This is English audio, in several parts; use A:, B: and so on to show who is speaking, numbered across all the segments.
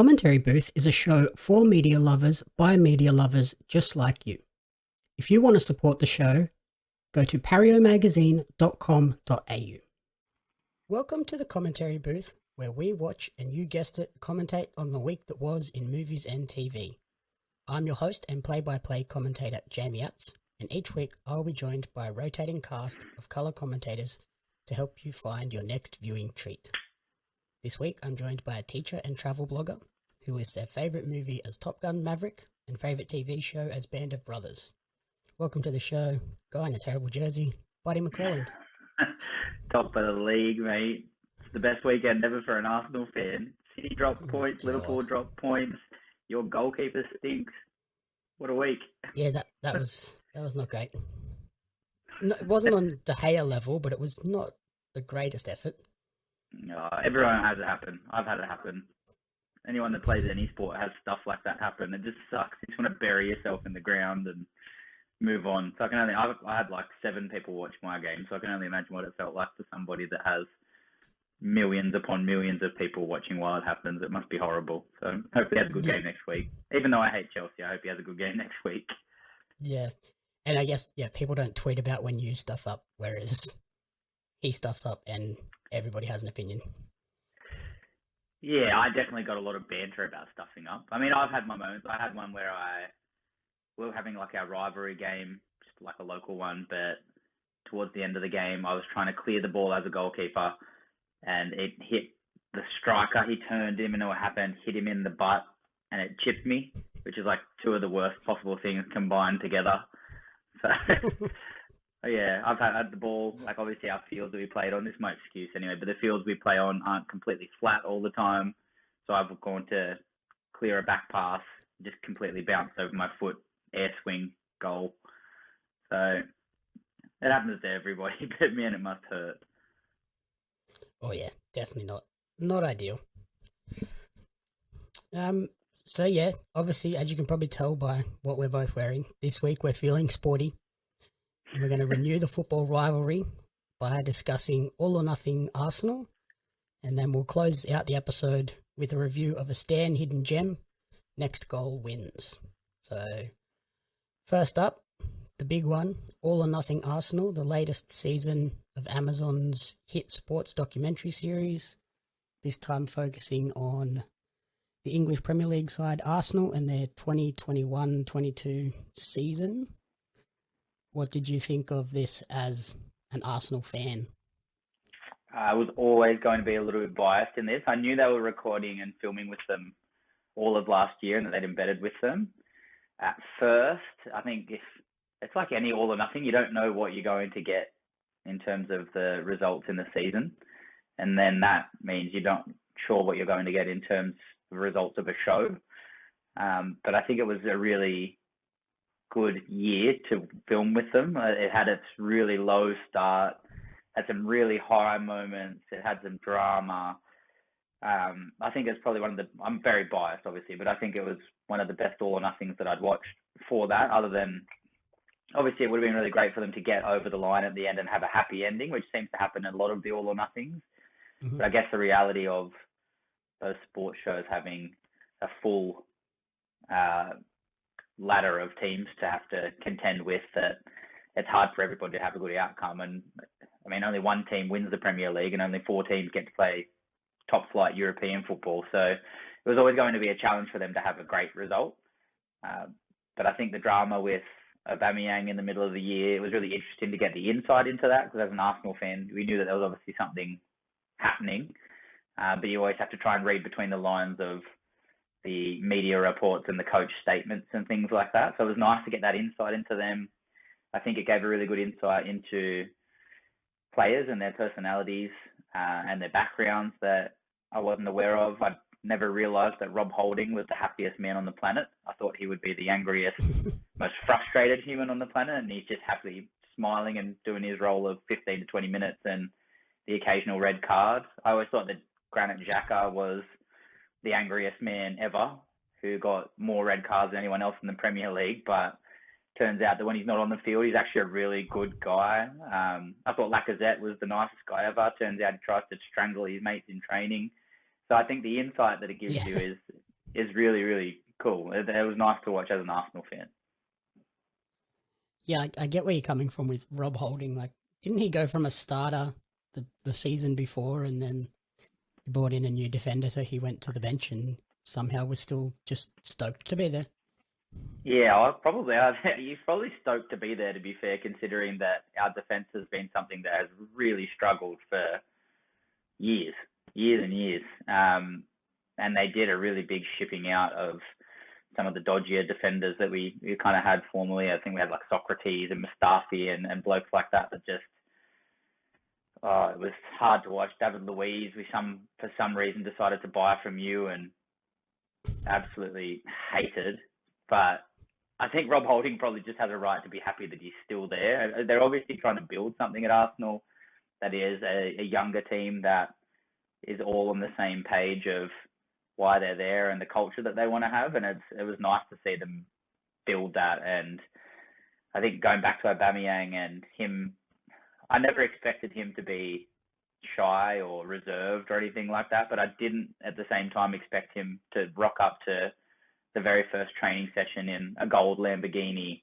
A: Commentary Booth is a show for media lovers by media lovers just like you. If you want to support the show, go to pariomagazine.com.au. Welcome to the Commentary Booth, where we watch and you guessed it, commentate on the week that was in movies and TV. I'm your host and play-by-play commentator Jamie Apps, and each week I'll be joined by a rotating cast of colour commentators to help you find your next viewing treat. This week I'm joined by a teacher and travel blogger who lists their favourite movie as Top Gun Maverick and favourite TV show as Band of Brothers. Welcome to the show, guy in a terrible jersey, Buddy McClelland.
B: Top of the league, mate. It's the best weekend ever for an Arsenal fan. City dropped points, Liverpool dropped points. Your goalkeeper stinks. What a week. Yeah,
A: that was not great. No, it wasn't on De Gea level, but it was not the greatest effort.
B: No, everyone has it happen. I've had it happen. Anyone that plays any sport has stuff like that happen. It just sucks. You just want to bury yourself in the ground and move on. So I had like 7 people watch my game, so I can only imagine what it felt like for somebody that has millions upon millions of people watching while it happens. It must be horrible. So hopefully he has a good game next week. Even though I hate Chelsea, I hope he has a good game next week.
A: Yeah. And I guess, people don't tweet about when you stuff up, whereas he stuffs up and everybody has an opinion.
B: Yeah, I definitely got a lot of banter about stuffing up. I mean, I've had my moments. I had one where we were having like our rivalry game, just like a local one, but towards the end of the game, I was trying to clear the ball as a goalkeeper, and it hit the striker. He turned him, and what happened, hit him in the butt, and it chipped me, which is like 2 of the worst possible things combined together. So, yeah, I've had the ball, like obviously our fields that we played on, this is my excuse anyway, but the fields we play on aren't completely flat all the time. So I've gone to clear a back pass, just completely bounced over my foot, air swing, goal. So it happens to everybody, but man, it must hurt.
A: Oh yeah, definitely not ideal. So yeah, obviously, as you can probably tell by what we're both wearing, this week we're feeling sporty. And we're going to renew the football rivalry by discussing All or Nothing Arsenal, and then we'll close out the episode with a review of a Stan hidden gem, Next Goal Wins. So first up, the big one, All or Nothing Arsenal, the latest season of Amazon's hit sports documentary series, this time focusing on the English Premier League side Arsenal and their 2021-22 season. What did you think of this as an Arsenal fan?
B: I was always going to be a little bit biased in this. I knew they were recording and filming with them all of last year and that they'd embedded with them. At first, I think if it's like any All or Nothing, you don't know what you're going to get in terms of the results in the season. And then that means you're not sure what you're going to get in terms of results of a show. But I think it was a really good year to film with them. It had its really low start, had some really high moments, it had some drama. I think it's probably I'm very biased obviously, but I think it was one of the best All or Nothings that I'd watched for that, other than obviously it would have been really great for them to get over the line at the end and have a happy ending, which seems to happen in a lot of the All or Nothings. Mm-hmm. But I guess the reality of those sports shows having a full ladder of teams to have to contend with, that it's hard for everybody to have a good outcome. And I mean, only one team wins the Premier League and only 4 teams get to play top flight European football. So it was always going to be a challenge for them to have a great result. But I think the drama with Aubameyang in the middle of the year, it was really interesting to get the insight into that, because as an Arsenal fan, we knew that there was obviously something happening. But you always have to try and read between the lines of the media reports and the coach statements and things like that. So it was nice to get that insight into them. I think it gave a really good insight into players and their personalities and their backgrounds that I wasn't aware of. I never realised that Rob Holding was the happiest man on the planet. I thought he would be the angriest, most frustrated human on the planet, and he's just happily smiling and doing his role of 15 to 20 minutes and the occasional red card. I always thought that Granit Xhaka was the angriest man ever, who got more red cards than anyone else in the Premier League, but turns out that when he's not on the field, he's actually a really good guy. I thought Lacazette was the nicest guy ever. Turns out he tries to strangle his mates in training. So I think the insight that it gives you is is really, really cool. It was nice to watch as an Arsenal fan.
A: Yeah, I get where you're coming from with Rob Holding. Like, didn't he go from a starter the season before, and then he brought in a new defender, so he went to the bench and somehow was still just stoked to be there.
B: Yeah, he's probably stoked to be there, to be fair, considering that our defence has been something that has really struggled for years and years. And they did a really big shipping out of some of the dodgier defenders that we kind of had formerly. I think we had like Socrates and Mustafi and blokes like that just, it was hard to watch. David Luiz, for some reason decided to buy from you and absolutely hated. But I think Rob Holding probably just has a right to be happy that he's still there. They're obviously trying to build something at Arsenal that is a younger team that is all on the same page of why they're there and the culture that they want to have. And it was nice to see them build that. And I think going back to Aubameyang and him, I never expected him to be shy or reserved or anything like that, but I didn't at the same time expect him to rock up to the very first training session in a gold Lamborghini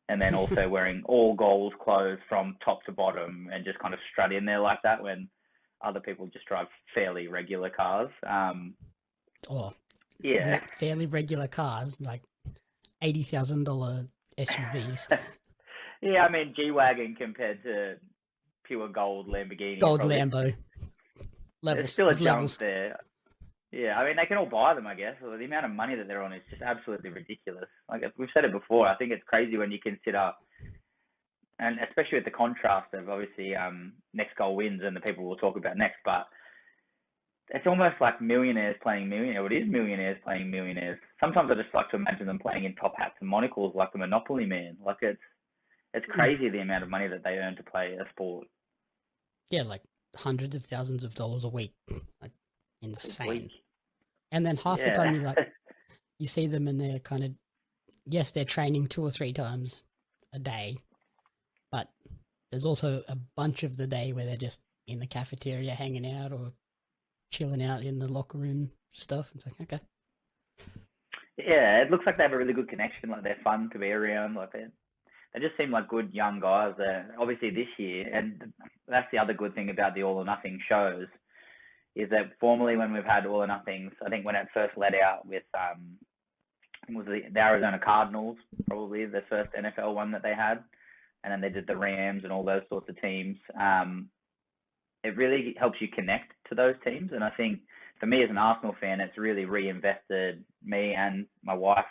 B: and then also wearing all gold clothes from top to bottom and just kind of strut in there like that when other people just drive fairly regular cars. Yeah,
A: fairly regular cars, like $80,000 SUVs.
B: Yeah, I mean, G-Wagon compared to pure gold Lamborghini.
A: Gold Lambo.
B: There's still a jump there. Yeah, I mean, they can all buy them, I guess. Well, the amount of money that they're on is just absolutely ridiculous. Like, we've said it before, I think it's crazy when you consider, and especially with the contrast of, obviously, next goal wins and the people we'll talk about next, but it's almost like millionaires playing millionaires. It is millionaires playing millionaires. Sometimes I just like to imagine them playing in top hats and monocles like the Monopoly Man. Like, it's crazy the amount of money that they earn to play a sport.
A: Yeah, like hundreds of thousands of dollars a week. Like, insane. And then half the time you see them and they're kind of, yes, they're training 2 or 3 times a day, but there's also a bunch of the day where they're just in the cafeteria hanging out or chilling out in the locker room stuff. It's like, okay.
B: Yeah, it looks like they have a really good connection. Like, they're fun to be around. Like, they just seem like good young guys. Obviously this year, and that's the other good thing about the All or Nothing shows, is that formerly when we've had All or Nothings, I think when it first let out with, it was the Arizona Cardinals, probably the first NFL one that they had, and then they did the Rams and all those sorts of teams. It really helps you connect to those teams. And I think for me as an Arsenal fan, it's really reinvested me and my wife,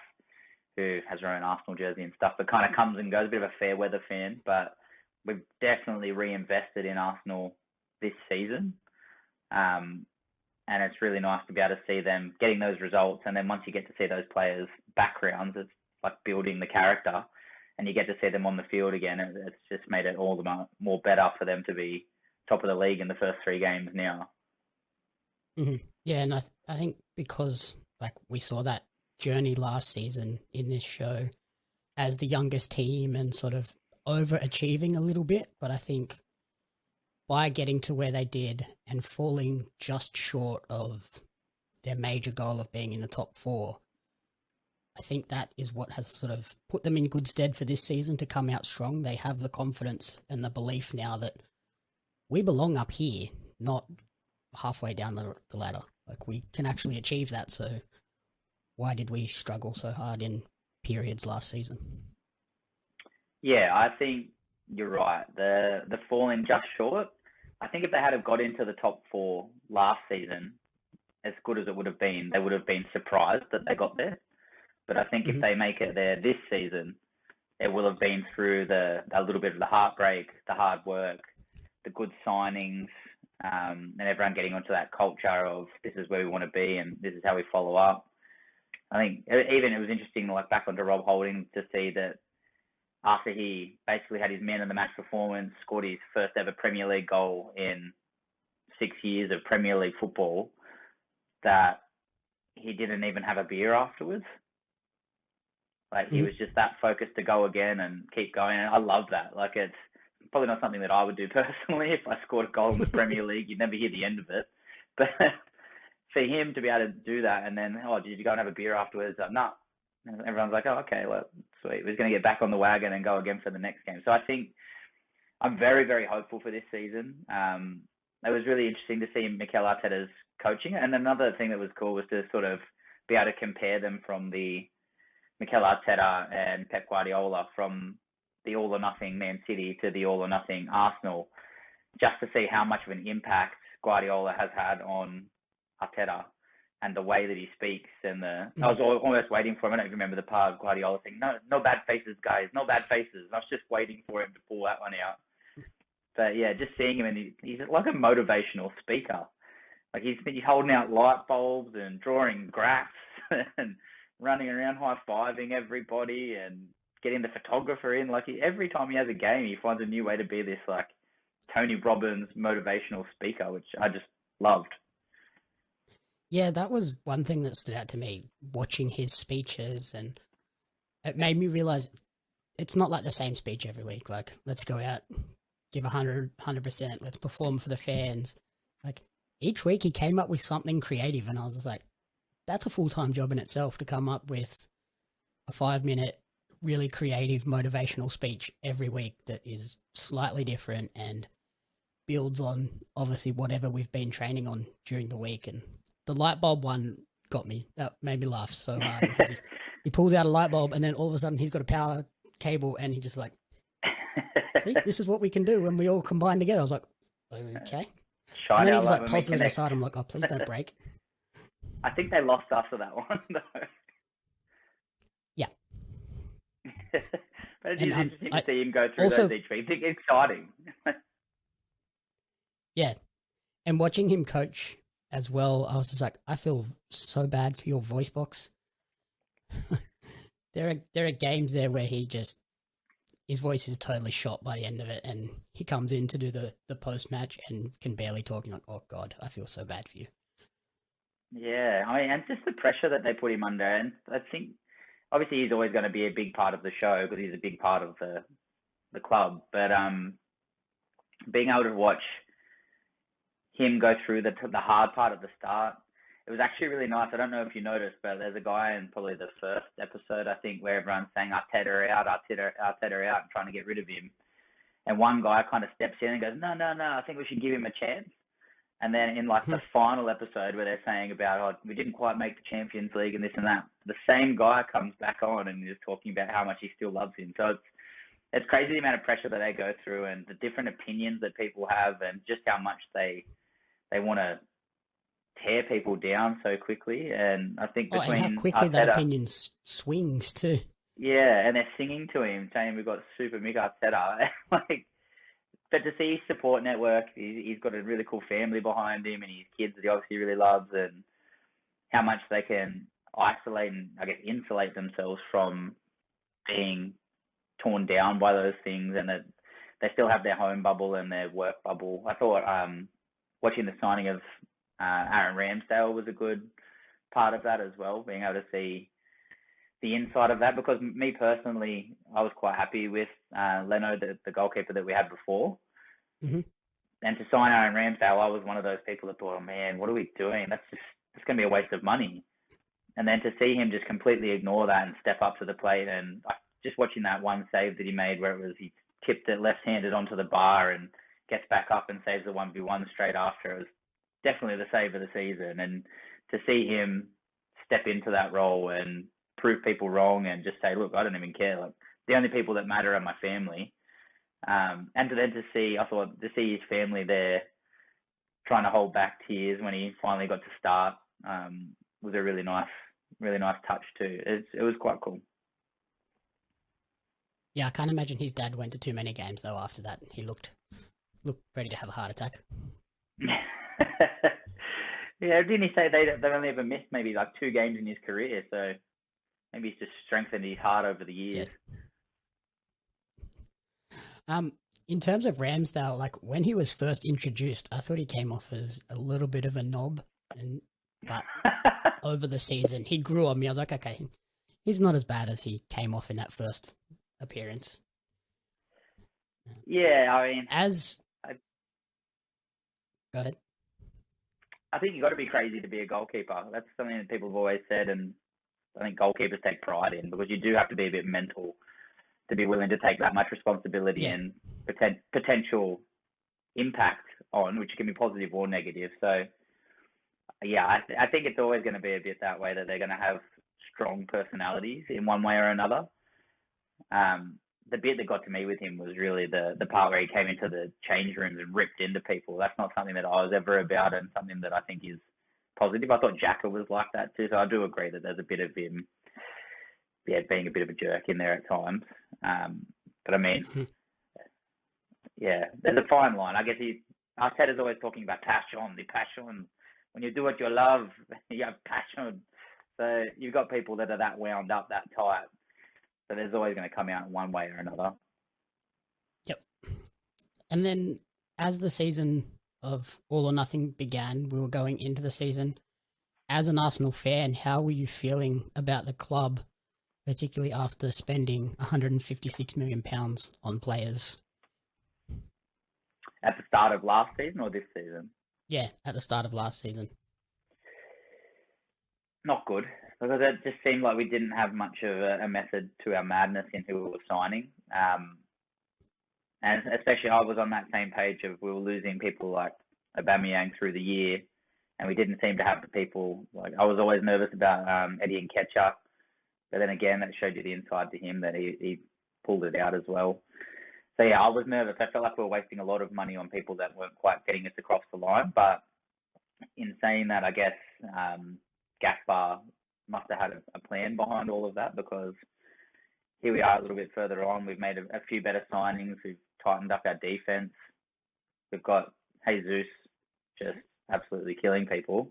B: who has her own Arsenal jersey and stuff, but kind of comes and goes, a bit of a fair weather fan, but we've definitely reinvested in Arsenal this season. And it's really nice to be able to see them getting those results. And then once you get to see those players' backgrounds, it's like building the character and you get to see them on the field again. It's just made it all the more better for them to be top of the league in the first 3 games now.
A: Mm-hmm. Yeah, and I think because like we saw that journey last season in this show as the youngest team and sort of overachieving a little bit, but I think by getting to where they did and falling just short of their major goal of being in the top 4, I think that is what has sort of put them in good stead for this season to come out strong. They have the confidence and the belief now that we belong up here, not halfway down the ladder. Like, we can actually achieve that. So why did we struggle so hard in periods last season?
B: Yeah, I think you're right. The falling just short. I think if they had have got into the top 4 last season, as good as it would have been, they would have been surprised that they got there. But I think if they make it there this season, it will have been through a little bit of the heartbreak, the hard work, the good signings, and everyone getting onto that culture of this is where we want to be and this is how we follow up. I think even it was interesting, like back onto Rob Holding, to see that after he basically had his man of the match performance, scored his first ever Premier League goal in 6 years of Premier League football, that he didn't even have a beer afterwards. Like, he was just that focused to go again and keep going. And I love that. Like, it's probably not something that I would do personally. If I scored a goal in the Premier League, you'd never hear the end of it. But for him to be able to do that, and then, oh, did you go and have a beer afterwards? No. And everyone's like, oh, okay, well, sweet. We're going to get back on the wagon and go again for the next game. So I think I'm very, very hopeful for this season. It was really interesting to see Mikel Arteta's coaching. And another thing that was cool was to sort of be able to compare them from the Mikel Arteta and Pep Guardiola, from the all-or-nothing Man City to the all-or-nothing Arsenal, just to see how much of an impact Guardiola has had on Arteta and the way that he speaks. And I was almost waiting for him. I don't remember the part of Guardiola saying, no bad faces, guys, no bad faces. And I was just waiting for him to pull that one out. But yeah, just seeing him, and he's like a motivational speaker. Like he's holding out light bulbs and drawing graphs and running around high-fiving everybody and getting the photographer in. Like every time he has a game, he finds a new way to be this like Tony Robbins motivational speaker, which I just loved.
A: Yeah, that was one thing that stood out to me watching his speeches, and it made me realize it's not like the same speech every week. Like, let's go out, give 100%, let's perform for the fans. Like each week he came up with something creative, and I was just like, that's a full-time job in itself to come up with a 5-minute, really creative, motivational speech every week that is slightly different and builds on obviously whatever we've been training on during the week. And the light bulb one got me. That made me laugh so hard. He pulls out a light bulb, and then all of a sudden he's got a power cable, and he just like, see, this is what we can do when we all combine together. I was like, okay. And then he just like tosses it aside. I'm like, oh, please don't break.
B: I think they lost after that one, though.
A: Yeah.
B: But it's interesting to see him go through those each week. It's exciting.
A: Yeah. And watching him coach as well, I was just like, I feel so bad for your voice box. There are games there where his voice is totally shot by the end of it, and he comes in to do the post-match and can barely talk. And like, oh God, I feel so bad for you.
B: Yeah, I mean, and just the pressure that they put him under. And I think, obviously, he's always going to be a big part of the show because he's a big part of the club. But being able to watch him go through the hard part at the start, it was actually really nice. I don't know if you noticed, but there's a guy in probably the first episode, I think, where everyone's saying Arteta out, and trying to get rid of him. And one guy kind of steps in and goes, no, I think we should give him a chance. And then in like the final episode where they're saying about, oh, we didn't quite make the Champions League and this and that, the same guy comes back on and is talking about how much he still loves him. So it's crazy the amount of pressure that they go through and the different opinions that people have and just how much they want to tear people down so quickly. And I think between
A: and how quickly that opinion swings too.
B: Yeah, and they're singing to him, saying we've got Super Mick Arteta. But to see his support network, he's got a really cool family behind him, and his kids that he obviously really loves, and how much they can isolate and, I guess, insulate themselves from being torn down by those things, and that they still have their home bubble and their work bubble. I thought watching the signing of Aaron Ramsdale was a good part of that as well, being able to see the inside of that, because me personally, I was quite happy with Leno, the goalkeeper that we had before.
A: Mm-hmm.
B: And to sign Aaron Ramsdale, I was one of those people that thought, oh man, what are we doing? It's going to be a waste of money. And then to see him just completely ignore that and step up to the plate, and just watching that one save that he made where it was he tipped it left-handed onto the bar and gets back up and saves the 1v1 straight after, it was definitely the save of the season. And to see him step into that role and prove people wrong and just say, look, I don't even care. Like, the only people that matter are my family. And then to see his family there trying to hold back tears when he finally got to start was a really nice touch too. It was quite cool.
A: Yeah, I can't imagine his dad went to too many games though after that. He looked ready to have a heart attack. Yeah, didn't he say they've only ever missed maybe like 2 games in his career, so maybe he's just strengthened his heart over the years. Yeah. In terms of Ramsdale, like when he was first introduced, I thought he came off as a little bit of a knob, but over the season he grew on me. I was like, okay, he's not as bad as he came off in that first appearance.
B: Yeah, I mean,
A: go ahead.
B: I think you've got to be crazy to be a goalkeeper. That's something that people have always said, and I think goalkeepers take pride in, because you do have to be a bit mental to be willing to take that much responsibility and potential impact on, which can be positive or negative. So, yeah, I think it's always going to be a bit that way, that they're going to have strong personalities in one way or another. The bit that got to me with him was really the part where he came into the change rooms and ripped into people. That's not something that I was ever about, and something that I think is positive. I thought Jacka was like that too, so I do agree that there's a bit of him, being a bit of a jerk in there at times. But I mean, yeah, there's a fine line. I guess Arteta's always talking about the passion. When you do what you love, you have passion. So you've got people that are that wound up, that tight. So there's always going to come out in one way or another.
A: Yep. And then as the season of All or Nothing began, we were going into the season. As an Arsenal fan, how were you feeling about the club, particularly after spending £156 million on players?
B: At the start of last season or this season?
A: Yeah, at the start of last season.
B: Not good, because it just seemed like we didn't have much of a method to our madness in who we were signing. And especially I was on that same page of we were losing people like Aubameyang through the year, and we didn't seem to have the people. Like, I was always nervous about Eddie Nketiah, but then again, that showed you the inside to him, that he pulled it out as well. So yeah, I was nervous. I felt like we were wasting a lot of money on people that weren't quite getting us across the line. But in saying that, I guess Gaspar must have had a plan behind all of that, because here we are a little bit further on. We've made a few better signings. We've tightened up our defense. We've got Jesus just absolutely killing people.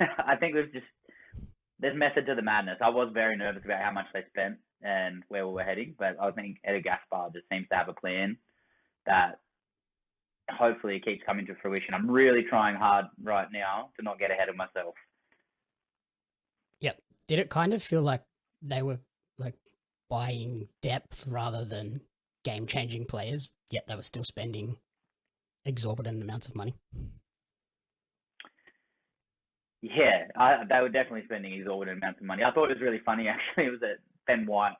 B: I think there's method to the madness. I was very nervous about how much they spent and where we were heading, but I think Eddie Gaspar just seems to have a plan that hopefully keeps coming to fruition. I'm really trying hard right now to not get ahead of myself.
A: Yep. Did it kind of feel like they were like buying depth rather than game-changing players, yet they were still spending exorbitant amounts of money?
B: Yeah, they were definitely spending exorbitant amounts of money. I thought it was really funny, actually. It was at Ben White.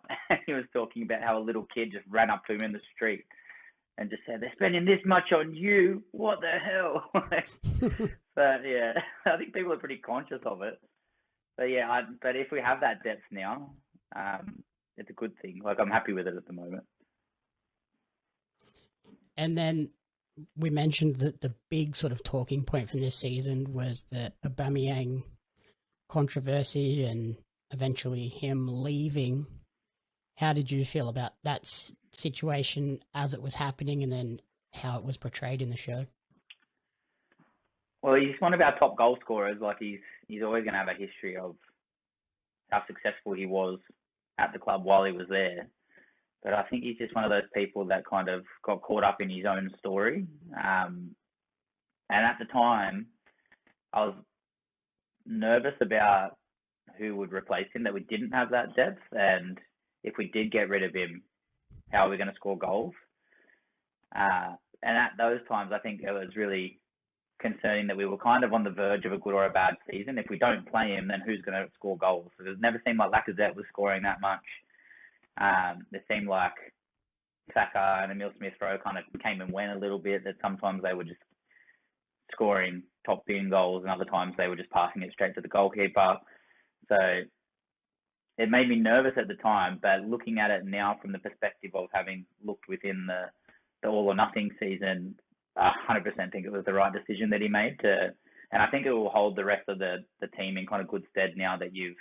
B: He was talking about how a little kid just ran up to him in the street and just said, "They're spending this much on you. What the hell?" But yeah, I think people are pretty conscious of it. But yeah, but if we have that depth now, it's a good thing. Like, I'm happy with it at the moment.
A: And then we mentioned that the big sort of talking point from this season was the Aubameyang controversy and eventually him leaving. How did you feel about that situation as it was happening, and then how it was portrayed in the show?
B: Well, he's one of our top goal scorers. Like, he's always going to have a history of how successful he was at the club while he was there. But I think he's just one of those people that kind of got caught up in his own story. And at the time, I was nervous about who would replace him, that we didn't have that depth. And if we did get rid of him, how are we going to score goals? And at those times, I think it was really concerning that we were kind of on the verge of a good or a bad season. If we don't play him, then who's going to score goals? So it never seemed like Lacazette was scoring that much. It seemed like Saka and Emile Smith-Rowe kind of came and went a little bit, that sometimes they were just scoring top bin goals and other times they were just passing it straight to the goalkeeper. So it made me nervous at the time, but looking at it now from the perspective of having looked within the All or Nothing season, I 100% think it was the right decision that he made and I think it will hold the rest of the team in kind of good stead now that you've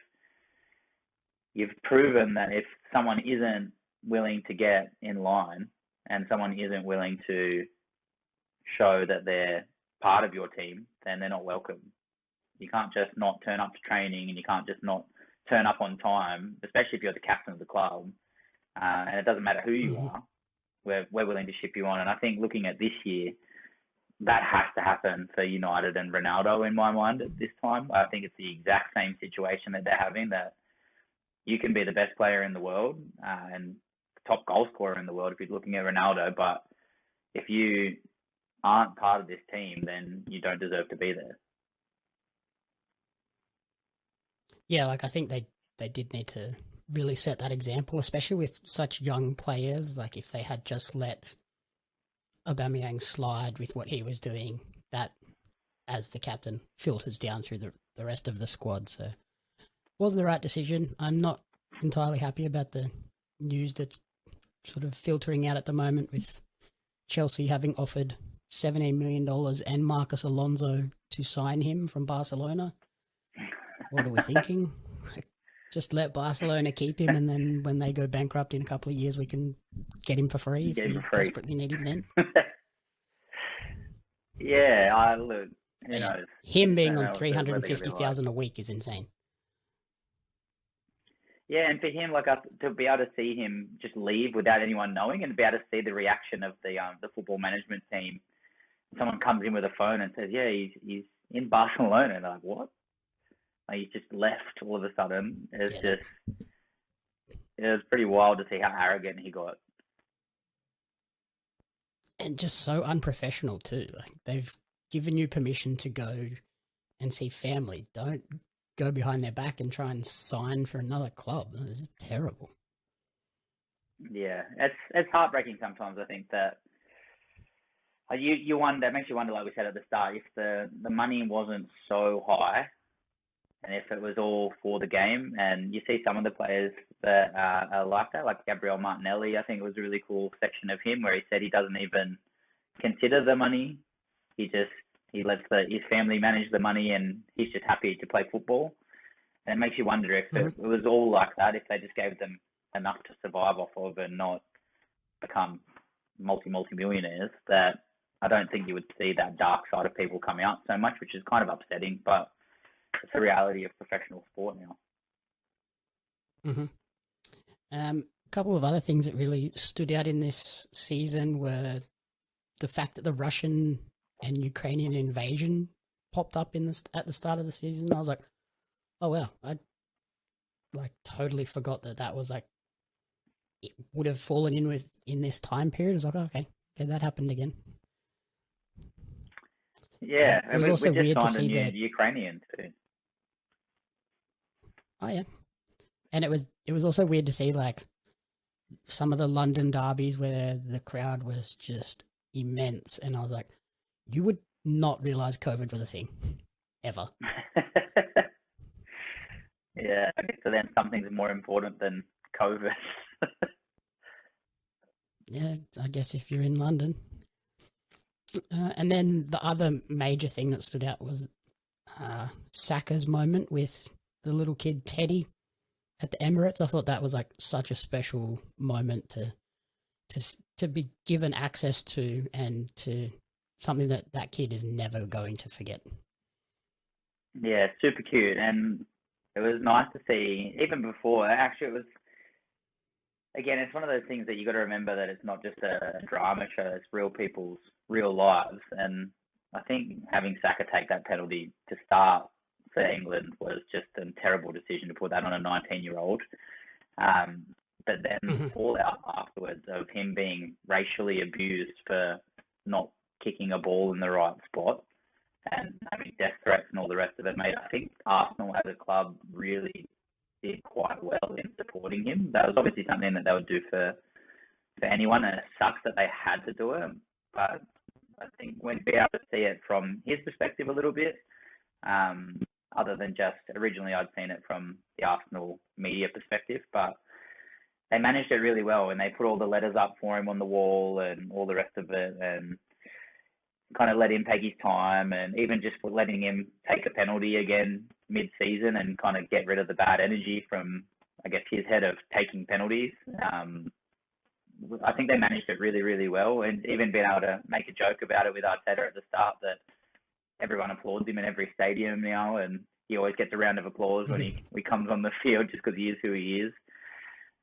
B: proven that if someone isn't willing to get in line and someone isn't willing to show that they're part of your team, then they're not welcome. You can't just not turn up to training, and you can't just not turn up on time, especially if you're the captain of the club. And it doesn't matter who you are. We're willing to ship you on. And I think looking at this year, that has to happen for United and Ronaldo in my mind at this time. I think it's the exact same situation that they're having, that you can be the best player in the world and top goal scorer in the world if you're looking at Ronaldo, but if you aren't part of this team, then you don't deserve to be there.
A: Yeah, like I think they did need to really set that example, especially with such young players. Like if they had just let Aubameyang slide with what he was doing, that as the captain filters down through the rest of the squad. So it was the right decision. I'm not entirely happy about the news that's sort of filtering out at the moment with Chelsea having offered $17 million and Marcus Alonso to sign him from Barcelona. What are we thinking? Just let Barcelona keep him, and then when they go bankrupt in a couple of years, we can get him for free if we desperately need him then.
B: Yeah, I look. Who
A: Yeah.
B: knows?
A: Him being on 350,000 a week is insane.
B: Yeah, and for him, like to be able to see him just leave without anyone knowing, and be able to see the reaction of the football management team. Someone comes in with a phone and says, "Yeah, he's in Barcelona," and they're like, "What?" Like he's just left all of a sudden. It was pretty wild to see how arrogant he got.
A: And just so unprofessional too. Like they've given you permission to go and see family. Don't go behind their back and try and sign for another club. This is terrible.
B: Yeah, it's heartbreaking sometimes. I think that you wonder. It makes you wonder, like we said at the start, if the money wasn't so high, and if it was all for the game. And you see some of the players that are like that, like Gabriel Martinelli. I think it was a really cool section of him where he said he doesn't even consider the money. He lets his family manage the money, and he's just happy to play football. And it makes you wonder if it was all like that, if they just gave them enough to survive off of and not become multi-millionaires, that I don't think you would see that dark side of people come out so much, which is kind of upsetting, but it's the reality of professional sport now.
A: A couple of other things that really stood out in this season were the fact that the Russian and Ukrainian invasion popped up at the start of the season. I was like, oh wow, I like totally forgot that was like it would have fallen in this time period. I was like, okay, that happened again.
B: Yeah,
A: it was also weird to see
B: the Ukrainian too.
A: Oh yeah, and it was also weird to see like some of the London derbies where the crowd was just immense, and I was like, you would not realize COVID was a thing ever.
B: Yeah, so then something's more important than COVID.
A: Yeah, I guess if you're in London. And then the other major thing that stood out was Saka's moment with the little kid Teddy at the Emirates. I thought that was like such a special moment to be given access to, and to something that kid is never going to forget.
B: Yeah, super cute, and it was nice to see. Even before, actually, it was. Again, it's one of those things that you got to remember that it's not just a drama show; it's real people's real lives. And I think having Saka take that penalty to start for England was just a terrible decision to put that on a 19-year-old. But then fallout afterwards of him being racially abused for not kicking a ball in the right spot and having death threats and all the rest of it, mate. I think Arsenal as a club really did quite well in supporting him. That was obviously something that they would do for anyone, and it sucks that they had to do it. But I think when be able to see it from his perspective a little bit, other than just originally I'd seen it from the Arsenal media perspective, but they managed it really well, and they put all the letters up for him on the wall and all the rest of it, and kind of let him take his time, and even just letting him take a penalty again mid-season and kind of get rid of the bad energy from, I guess, his head of taking penalties. I think they managed it really, really well, and even being able to make a joke about it with Arteta at the start that everyone applauds him in every stadium now, and he always gets a round of applause when he comes on the field just because he is who he is.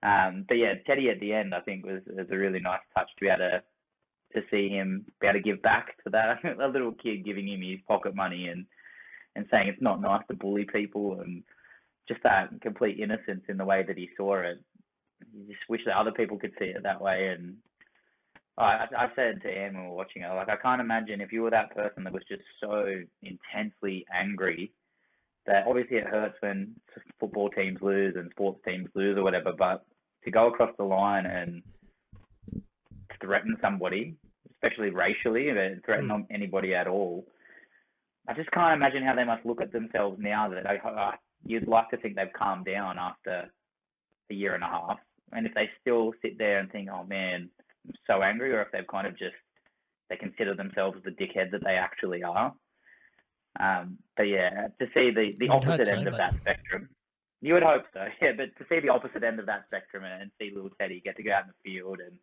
B: But yeah, Teddy at the end, I think was a really nice touch to be able to see him be able to give back to that. A little kid giving him his pocket money and saying it's not nice to bully people, and just that complete innocence in the way that he saw it. You just wish that other people could see it that way. And I said to Anne when we were watching it, like, I can't imagine if you were that person that was just so intensely angry that obviously it hurts when football teams lose and sports teams lose or whatever, but to go across the line and threaten somebody, especially racially, or threaten anybody at all, I just can't imagine how they must look at themselves now that you'd like to think they've calmed down after a year and a half. And if they still sit there and think, oh man, I'm so angry, or if they've kind of just, they consider themselves the dickhead that they actually are. But yeah, to see the opposite end of that spectrum, you would hope so, yeah, but to see the opposite end of that spectrum and see little Teddy get to go out in the field and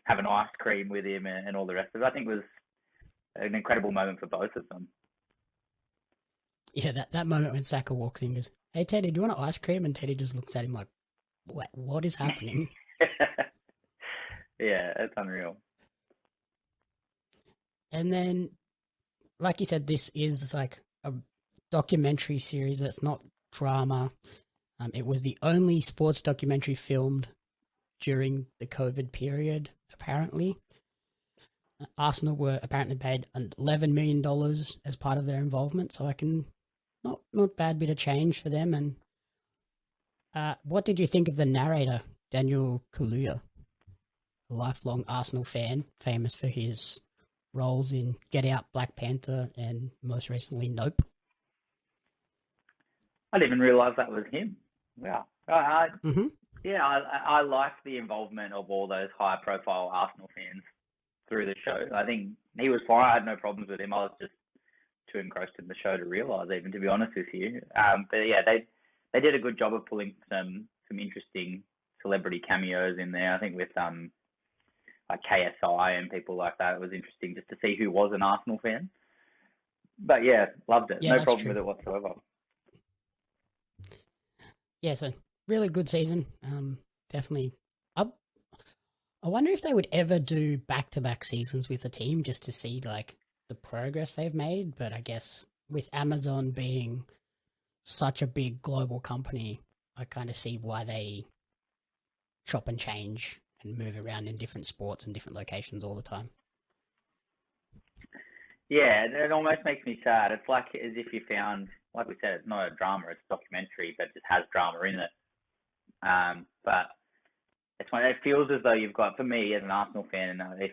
B: have an ice cream with him and all the rest of it, I think was an incredible moment for both of them.
A: Yeah, that moment when Saka walks in and goes, hey Teddy, do you want an ice cream? And Teddy just looks at him like, what is happening?
B: Yeah, it's unreal.
A: And then, like you said, this is like a documentary series that's not drama. It was the only sports documentary filmed during the COVID period, apparently. Arsenal were apparently paid $11 million as part of their involvement, so I can not bad bit of change for them. And what did you think of the narrator, Daniel Kaluuya, a lifelong Arsenal fan, famous for his roles in Get Out, Black Panther, and most recently Nope?
B: I didn't even realise that was him. Wow. Yeah, I liked the involvement of all those high-profile Arsenal fans through the show. I think he was fine. I had no problems with him. I was just too engrossed in the show to realise, even, to be honest with you. But yeah, they did a good job of pulling some interesting celebrity cameos in there. I think with like KSI and people like that, it was interesting just to see who was an Arsenal fan. But yeah, loved it.
A: Yeah,
B: no problem
A: true
B: with it whatsoever.
A: Yeah, so really good season. Definitely. I wonder if they would ever do back-to-back seasons with a team just to see like the progress they've made. But I guess with Amazon being such a big global company, I kind of see why they chop and change and move around in different sports and different locations all the time.
B: Yeah, it almost makes me sad. It's like as if you found, like we said, it's not a drama, it's a documentary, but it just has drama in it. But it's when it feels as though you've got, for me as an Arsenal fan, if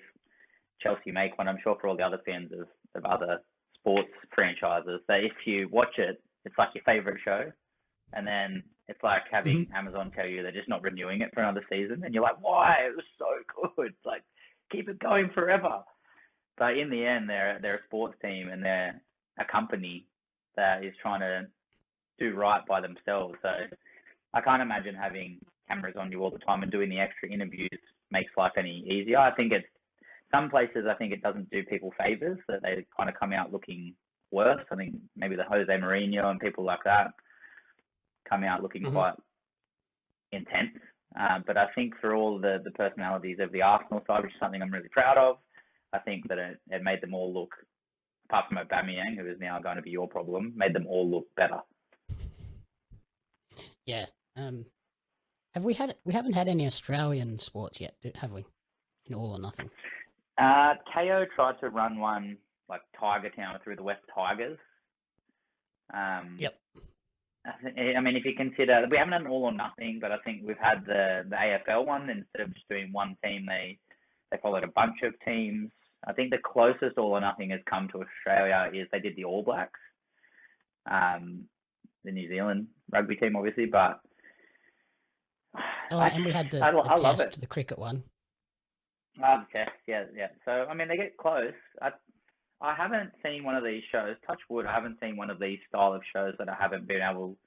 B: Chelsea make one, I'm sure for all the other fans of other sports franchises, that if you watch it, it's like your favourite show. And then it's like having Amazon tell you they're just not renewing it for another season. And you're like, why? It was so good. Like, keep it going forever. But in the end, they're a sports team and they're a company that is trying to do right by themselves. So I can't imagine having cameras on you all the time and doing the extra interviews makes life any easier. I think some places, I think it doesn't do people favors, that they kind of come out looking worse. I think maybe the Jose Mourinho and people like that come out looking quite intense. But I think for all the personalities of the Arsenal side, which is something I'm really proud of, I think that it made them all look, apart from Aubameyang, who is now going to be your problem, made them all look better.
A: Yeah. We haven't had any Australian sports yet, have we? In All or Nothing.
B: KO tried to run one like Tiger Town through the West Tigers.
A: Yep.
B: I mean, if you consider, we haven't done All or Nothing, but I think we've had the AFL one. Instead of just doing one team, they followed a bunch of teams. I think the closest All or Nothing has come to Australia is they did the All Blacks, the New Zealand rugby team, obviously, but
A: and we had the test, the cricket one.
B: The test, yeah. So, I mean, they get close. I haven't seen one of these shows, touch wood, I haven't seen one of these style of shows that I haven't been able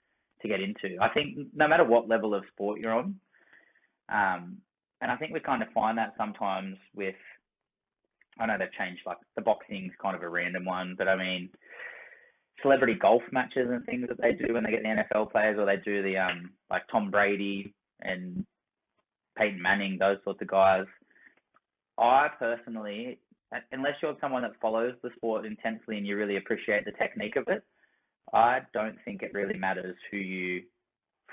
B: to get into. I think no matter what level of sport you're on, and I think we kind of find that sometimes with, I know they've changed, like the boxing's kind of a random one, but I mean, celebrity golf matches and things that they do when they get the NFL players, or they do the, like Tom Brady and Peyton Manning, those sorts of guys. I personally, unless you're someone that follows the sport intensely and you really appreciate the technique of it, I don't think it really matters who you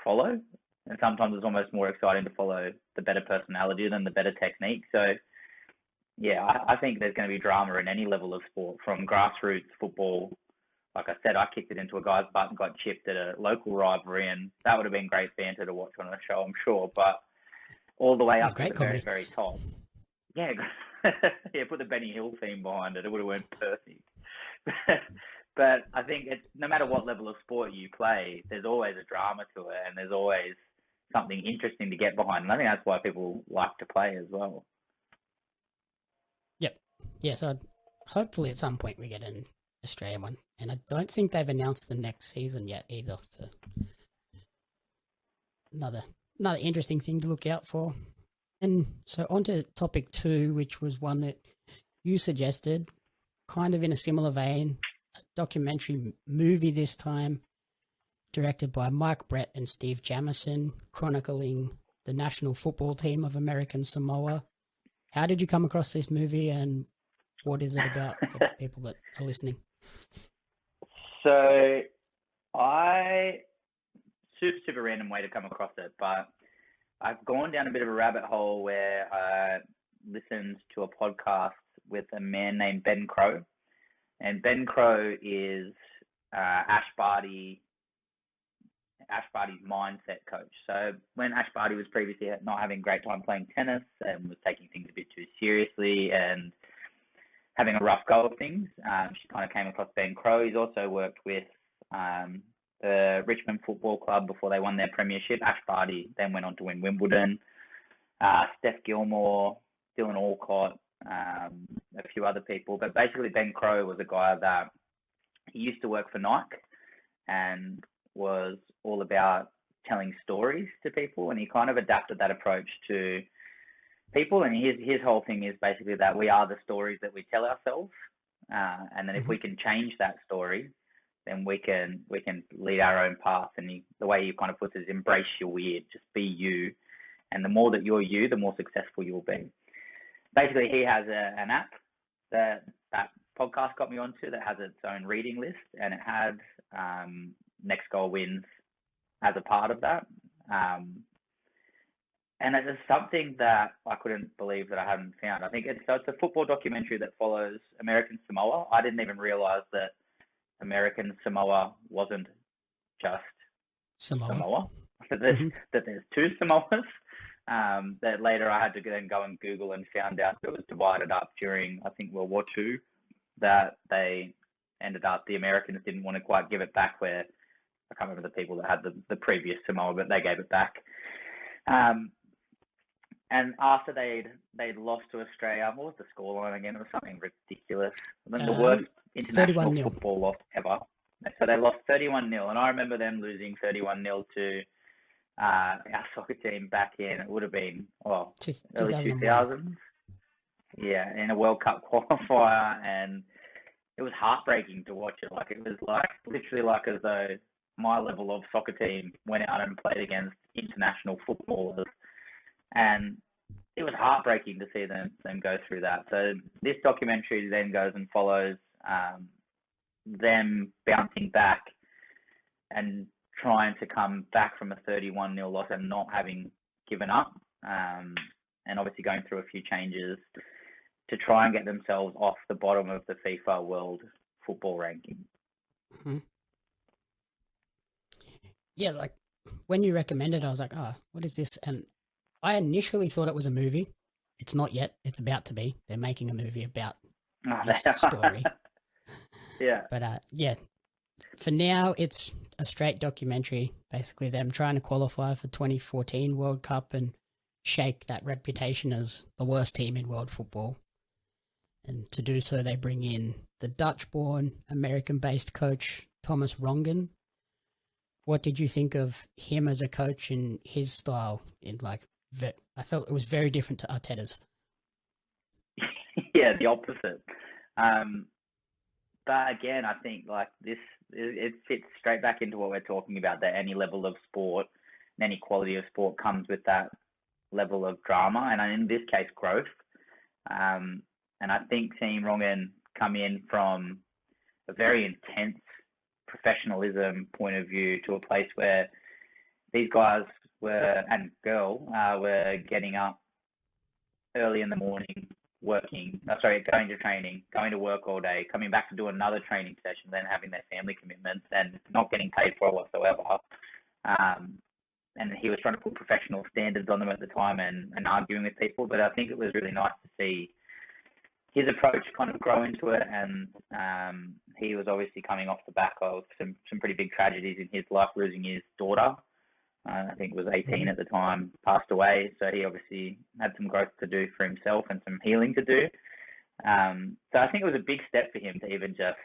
B: follow. And sometimes it's almost more exciting to follow the better personality than the better technique. So, yeah, I think there's going to be drama in any level of sport, from grassroots football like I said, I kicked it into a guy's butt and got chipped at a local rivalry, and that would have been great banter to watch on a show, I'm sure. But all the way up to the very, very top. Yeah, yeah, put the Benny Hill theme behind it. It would have went perfect. But I think no matter what level of sport you play, there's always a drama to it, and there's always something interesting to get behind. And I think that's why people like to play as well.
A: Yep. Yeah, so hopefully at some point we get an Australian one. And I don't think they've announced the next season yet either. So another interesting thing to look out for. And so on to topic 2, which was one that you suggested, kind of in a similar vein, a documentary movie this time, directed by Mike Brett and Steve Jamison, chronicling the national football team of American Samoa. How did you come across this movie, and what is it about for people that are listening?
B: So super random way to come across it, but I've gone down a bit of a rabbit hole where I listened to a podcast with a man named Ben Crow. And Ben Crow is Ash Barty's mindset coach. So when Ash Barty was previously not having a great time playing tennis and was taking things a bit too seriously and having a rough go of things, she kind of came across Ben Crow. He's also worked with the Richmond Football Club before they won their premiership. Ash Barty then went on to win Wimbledon. Steph Gilmore, Dylan Alcott, a few other people. But basically Ben Crow was a guy that he used to work for Nike and was all about telling stories to people, and he kind of adapted that approach to people. And his whole thing is basically that we are the stories that we tell ourselves, and then if we can change that story, then we can lead our own path. And the way he kind of puts it is embrace your weird, just be you, and the more that you're you, the more successful you will be. Basically, he has an app that podcast got me onto that has its own reading list, and it had Next Goal Wins as a part of that. And it's something that I couldn't believe that I hadn't found. I think it's a football documentary that follows American Samoa. I didn't even realize that American Samoa wasn't just Samoa. That there's 2 Samoas. That later I had to then go and Google and found out that it was divided up during, I think, World War II, that they ended up, the Americans didn't want to quite give it back, where I can't remember the people that had the previous Samoa, but they gave it back. And after they'd lost to Australia, what was the scoreline again? It was something ridiculous. I mean, the worst international football loss ever. So they lost 31-0, and I remember them losing 31-0 to our soccer team back in, it would have been early 2000s. Yeah, in a World Cup qualifier, and it was heartbreaking to watch it. Like, it was literally like as though my level of soccer team went out and played against international footballers, and it was heartbreaking to see them go through that. So this documentary then goes and follows them bouncing back and trying to come back from a 31-0 loss and not having given up, and obviously going through a few changes to try and get themselves off the bottom of the FIFA World Football ranking.
A: Mm-hmm. Yeah, like when you recommended, I was like, oh, what is this? And I initially thought it was a movie. It's not yet. It's about to be. They're making a movie about this story.
B: Yeah.
A: But yeah, for now, it's a straight documentary. Basically, them trying to qualify for 2014 World Cup and shake that reputation as the worst team in world football. And to do so, they bring in the Dutch-born, American-based coach, Thomas Rongen. What did you think of him as a coach and his style? I felt it was very different to Arteta's.
B: Yeah, the opposite. But again, I think like this, it fits straight back into what we're talking about, that any level of sport and any quality of sport comes with that level of drama, and in this case, growth. And I think seeing Rongen come in from a very intense professionalism point of view to a place where these guys and girl were getting up early in the morning, going to training, going to work all day, coming back to do another training session, then having their family commitments and not getting paid for it whatsoever. And he was trying to put professional standards on them at the time and arguing with people. But I think it was really nice to see his approach kind of grow into it. And he was obviously coming off the back of some pretty big tragedies in his life, losing his daughter. I think it was 18 at the time, passed away. So he obviously had some growth to do for himself and some healing to do. So I think it was a big step for him to even just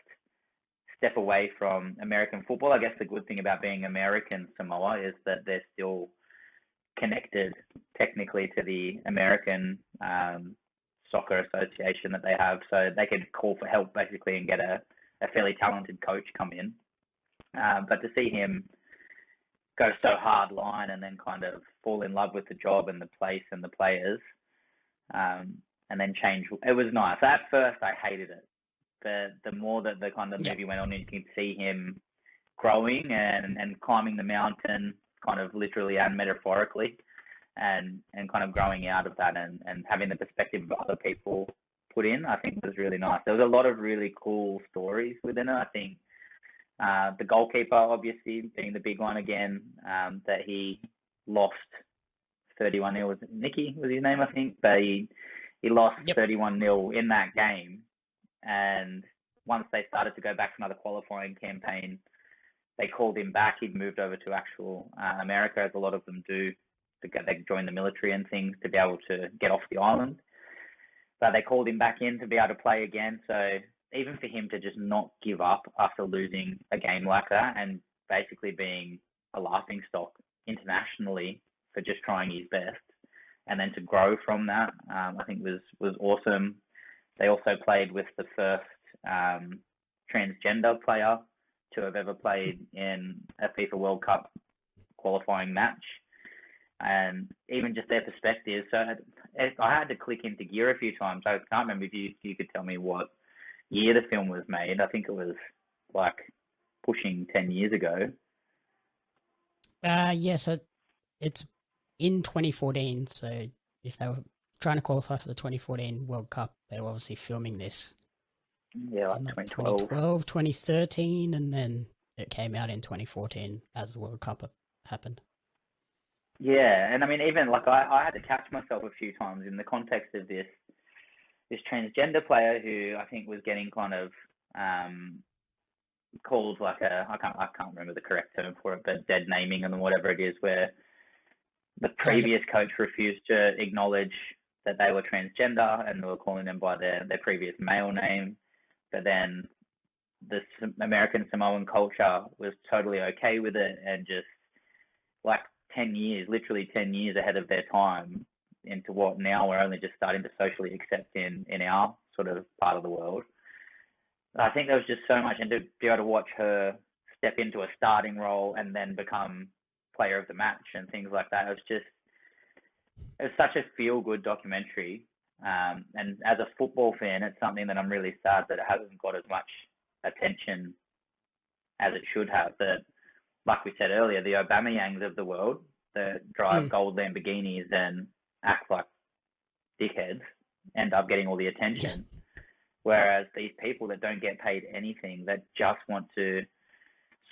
B: step away from American football. I guess the good thing about being American Samoa is that they're still connected technically to the American soccer association that they have. So they could call for help basically and get a fairly talented coach come in. But to see him go so hard line and then kind of fall in love with the job and the place and the players, and then change, it was nice. At first I hated it. The more that the kind of movie went on, and you can see him growing and climbing the mountain, kind of literally and metaphorically, and kind of growing out of that and having the perspective of other people put in, I think was really nice. There was a lot of really cool stories within it. I think the goalkeeper, obviously, being the big one again, that he lost 31-0. Was it Nicky was his name, I think? But he lost 31-0 in that game. And once they started to go back to another qualifying campaign, they called him back. He'd moved over to actual America, as a lot of them do. They join the military and things to be able to get off the island. But they called him back in to be able to play again. So even for him to just not give up after losing a game like that and basically being a laughingstock internationally for just trying his best, and then to grow from that, I think was awesome. They also played with the first transgender player to have ever played in a FIFA World Cup qualifying match. And even just their perspective. So I had to click into gear a few times. I can't remember if you could tell me what year the film was made. I think it was like pushing 10 years ago.
A: So it's in 2014. So if they were trying to qualify for the 2014 World Cup, they were obviously filming this.
B: Yeah, like 2012,
A: 2013, and then it came out in 2014 as the World Cup happened.
B: Yeah, and I mean, even like I had to catch myself a few times in the context of this transgender player who I think was getting kind of called like I can't remember the correct term for it, but dead naming and whatever it is, where the previous coach refused to acknowledge that they were transgender and they were calling them by their previous male name. But then the American Samoan culture was totally okay with it, and just like 10 years, literally 10 years ahead of their time into what now we're only just starting to socially accept in our sort of part of the world. I think there was just so much, and to be able to watch her step into a starting role and then become player of the match and things like that, it was such a feel-good documentary. And as a football fan, it's something that I'm really sad that it hasn't got as much attention as it should have. That, like we said earlier, the Aubameyangs of the world that drive gold Lamborghinis and act like dickheads end up getting all the attention. Whereas these people that don't get paid anything, that just want to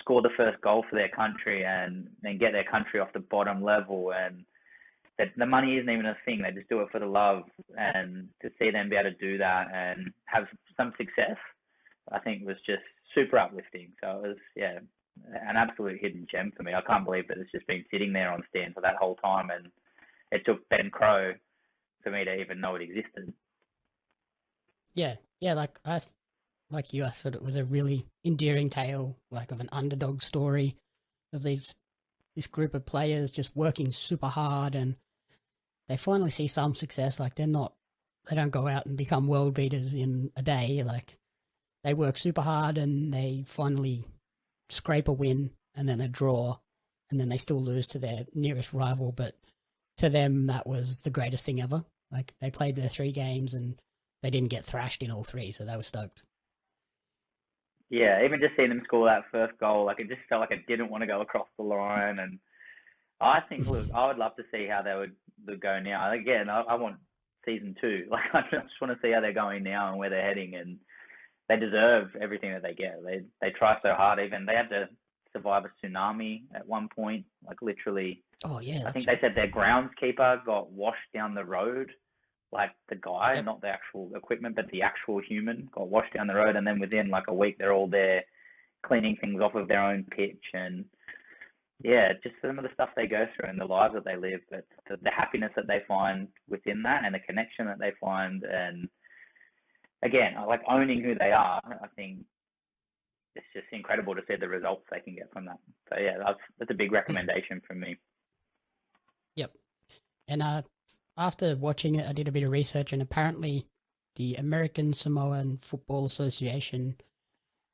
B: score the first goal for their country and get their country off the bottom level, and that the money isn't even a thing. They just do it for the love, and to see them be able to do that and have some success, I think was just super uplifting. So it was, an absolute hidden gem for me. I can't believe that it's just been sitting there on stand for that whole time, and it took Ben Crow for me to even know it existed.
A: Like you, I thought it was a really endearing tale, like of an underdog story of this group of players just working super hard, and they finally see some success. Like they don't go out and become world beaters in a day. Like they work super hard and they finally scrape a win and then a draw, and then they still lose to their nearest rival. But to them, that was the greatest thing ever. Like they played their 3 games and they didn't get thrashed in all 3, so they were stoked.
B: Yeah, even just seeing them score that first goal, like it just felt like it didn't want to go across the line. And I think, look, I would love to see how they would go now. Again, I want season 2. Like, I just want to see how they're going now and where they're heading, and they deserve everything that they get. They try so hard. Even they had to survive a tsunami at one point, like literally.
A: Oh yeah,
B: I think they said their groundskeeper got washed down the road, like the guy,
A: Yep.
B: not the actual equipment, but the actual human got washed down the road, and then within like a week they're all there cleaning things off of their own pitch. And yeah, just some of the stuff they go through and the lives that they live, but the happiness that they find within that and the connection that they find, and again, like owning who they are. I think it's just incredible to see the results they can get from that. So yeah, that's a big recommendation from me.
A: Yep. And after watching it, I did a bit of research, and apparently the American Samoan Football Association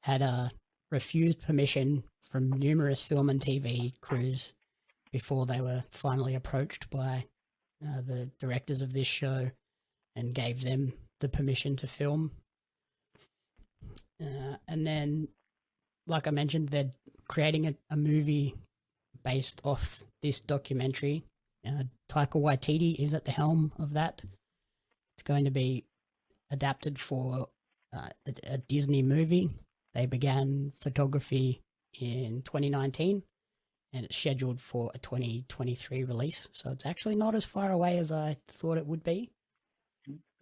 A: had refused permission from numerous film and TV crews before they were finally approached by the directors of this show and gave them the permission to film. And then, like I mentioned, they're creating a movie based off this documentary. Taika Waititi is at the helm of that. It's going to be adapted for a Disney movie. They began photography in 2019, and it's scheduled for a 2023 release. So it's actually not as far away as I thought it would be.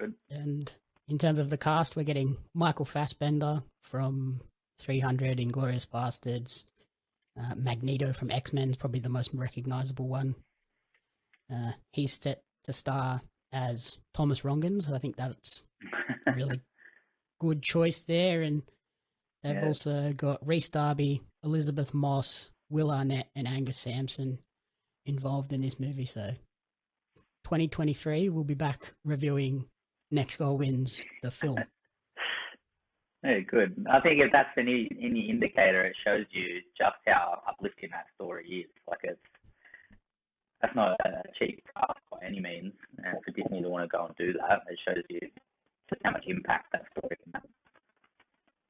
B: Good.
A: And in terms of the cast, we're getting Michael Fassbender from 300, Inglourious Bastards. Magneto from X-Men is probably the most recognizable one. He's set to star as Thomas Rongan, so I think that's a really good choice there. And they've also got Rhys Darby, Elizabeth Moss, Will Arnett, and Angus Sampson involved in this movie. So 2023, we'll be back reviewing Next Goal Wins, the film.
B: Very good. I think if that's any indicator, it shows you just how uplifting that story is. Like that's not a cheap task by any means. And for Disney to want to go and do that, it shows you just how much impact that story can have.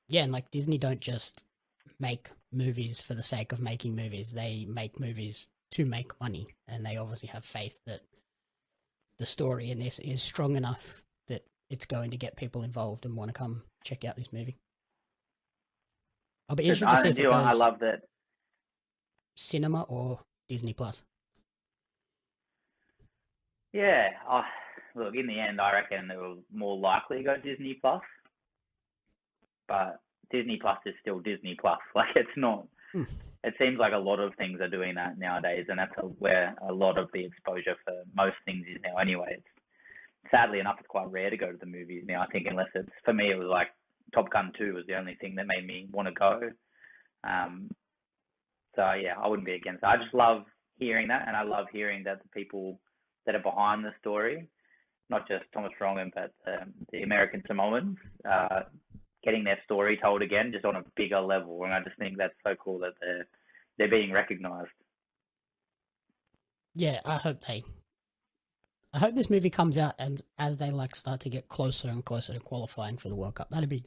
A: Yeah, and like Disney don't just make movies for the sake of making movies. They make movies to make money, and they obviously have faith that the story in this is strong enough that it's going to get people involved and want to come check out this movie. I'll be interested to see if it goes
B: I love that.
A: cinema or Disney Plus.
B: Yeah, look, in the end, I reckon it will more likely to go Disney Plus, but Disney Plus is still Disney Plus. Like, it's not. It seems like a lot of things are doing that nowadays, and that's where a lot of the exposure for most things is now. Anyway, sadly enough, it's quite rare to go to the movies now. I think unless it's, for me, it was like Top Gun 2 was the only thing that made me want to go. So yeah, I wouldn't be against it. I just love hearing that, and I love hearing that the people that are behind the story, not just Thomas Rongan, but the American Samoans, getting their story told again, just on a bigger level. And I just think that's so cool that they're being recognised.
A: Yeah, I hope this movie comes out, and as they like start to get closer and closer to qualifying for the World Cup, that'd be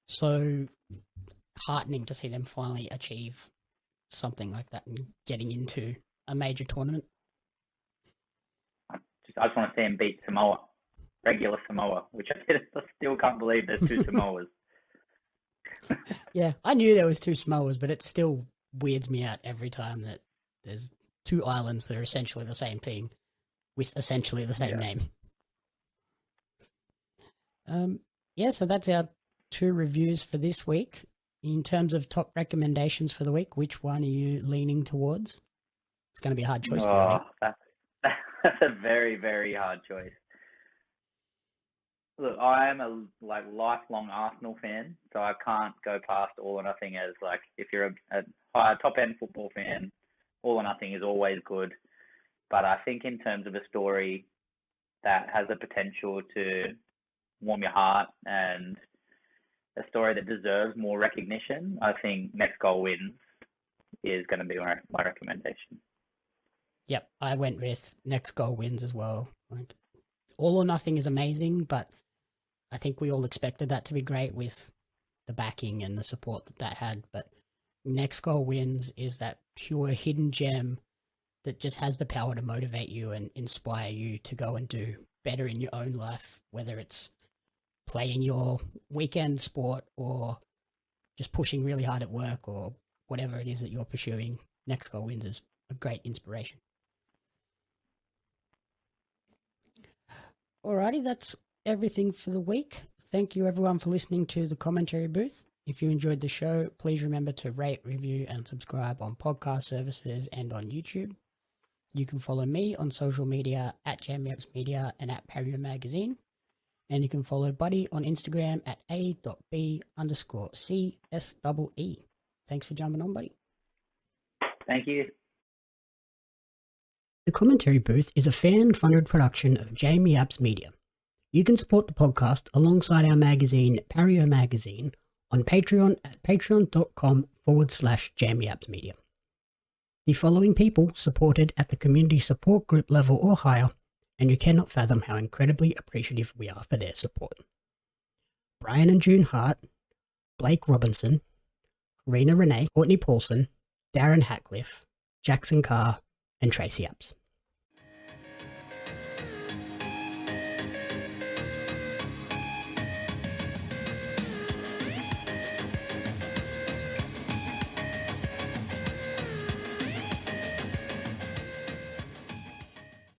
A: so heartening to see them finally achieve something like that and getting into a major tournament.
B: I just want to see them beat Samoa, regular Samoa, which I still can't believe there's two Samoas.
A: Yeah, I knew there was two Samoas, but it still weirds me out every time that there's two islands that are essentially the same thing with essentially the same name. Yeah, so that's our 2 reviews for this week. In terms of top recommendations for the week, which one are you leaning towards? It's going to be a hard choice for you, I think.
B: That's a very, very hard choice. Look, I am a lifelong Arsenal fan, so I can't go past All or Nothing as like, if you're a top-end football fan, All or Nothing is always good. But I think in terms of a story that has the potential to warm your heart and a story that deserves more recognition, I think Next Goal Wins is going to be my recommendation.
A: Yep, I went with Next Goal Wins as well. Like, All or Nothing is amazing, but I think we all expected that to be great with the backing and the support that had. But Next Goal Wins is that pure hidden gem that just has the power to motivate you and inspire you to go and do better in your own life, whether it's playing your weekend sport or just pushing really hard at work or whatever it is that you're pursuing. Next Goal Wins is a great inspiration. Alrighty, that's everything for the week. Thank you everyone for listening to the commentary booth. If you enjoyed the show, please remember to rate, review, and subscribe on podcast services and on YouTube. You can follow me on social media at JamieAppsMedia and at Pario Magazine. And you can follow Buddy on Instagram at a.b_CSEE. Thanks for jumping on, Buddy.
B: Thank you.
A: The Commentary Booth is a fan-funded production of Jamie Apps Media. You can support the podcast alongside our magazine, Pario Magazine, on Patreon at patreon.com/JamieAppsMedia. The following people supported at the community support group level or higher, and you cannot fathom how incredibly appreciative we are for their support. Brian and June Hart, Blake Robinson, Karina Renee, Courtney Paulson, Darren Hatcliffe, Jackson Carr, and Tracy Apps.